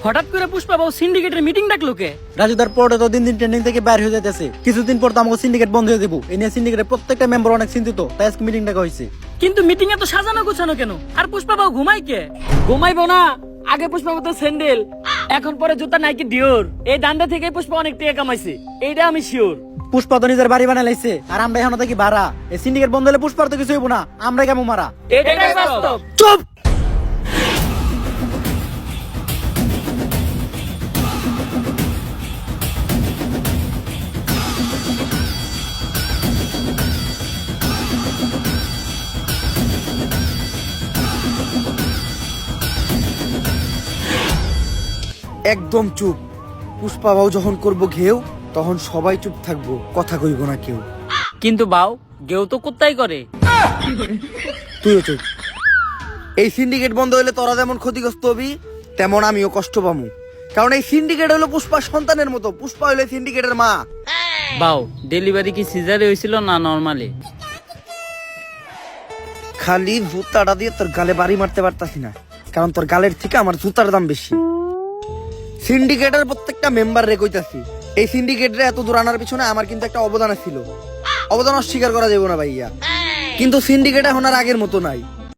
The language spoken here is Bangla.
হঠাৎ করে পুষ্পা বাবু সিন্ডিকেটের মিটিং ডাকলো কে? রাজুদার পরে তো দিন দিন ট্রেন্ডিং থেকে বাইর হয়ে যাইতেছে, কিছুদিন পর তো আমাকে সিন্ডিকেট বন্ধ হয়ে দেবো। এই নিয়ে সিন্ডিকেটের প্রত্যেকটা মেম্বার অনেক চিন্তিত, তাই আজকে মিটিং ডাকা হয়েছে। কিন্তু মিটিং এ তো সাজানো গোছানো কেন? আর পুষ্পা বাবু ঘুমাই কে? ঘুমাইবো না। আগে পুষ্পা তো স্যান্ডেল, এখন পরে জুতা নাইকি ডিওর। এই দান্ডা থেকে পুষ্পা অনেক টাকা কামাইছে, এইটা আমি শিওর। পুষ্পা তো নিজের বাড়ি বানাই লাইছে, আর আমরা এখন থাকি ভাড়া। এই সিন্ডিকেট বন্ধ হলে পুষ্পার তো কিছু হইব না, আমরা কেমন মারা। এটাই বাস্তব। চুপ! একদম চুপ। পুষ্পা বাবু যখন করবো ঘেউ, তখন সবাই চুপ থাকবো, কথা কইব না কেউ। কিন্তু বাউ গেও তো কোত্তাই করে। তুইও চুপ। এই সিন্ডিকেট বন্ধ হইলে তোরা যেমন ক্ষতিগ্রস্ত হবি, তেমন আমিও কষ্ট পামু। কারণ এই সিন্ডিকেট হলো পুষ্পার সন্তানের মতো, পুষ্পা হইলে সিন্ডিকেটের মা। বাউ ডেলিভারি কি সিজারে হয়েছিল না নরমালি? খালি জুতাটা দিয়ে তোর গালে বাড়ি মারতে পারতাছি না, কারণ তোর গালের থেকে আমার জুতার দাম বেশি। সিন্ডিকেটের প্রত্যেকটা মেম্বার রে কইতাছি, এই সিন্ডিকেটরে এত দূর আনার পিছনে আমার কিন্তু একটা অবদান ছিল। অবদান অস্বীকার করা যাবে না ভাইয়া, কিন্তু সিন্ডিকেট এখন আর আগের মতো নাই।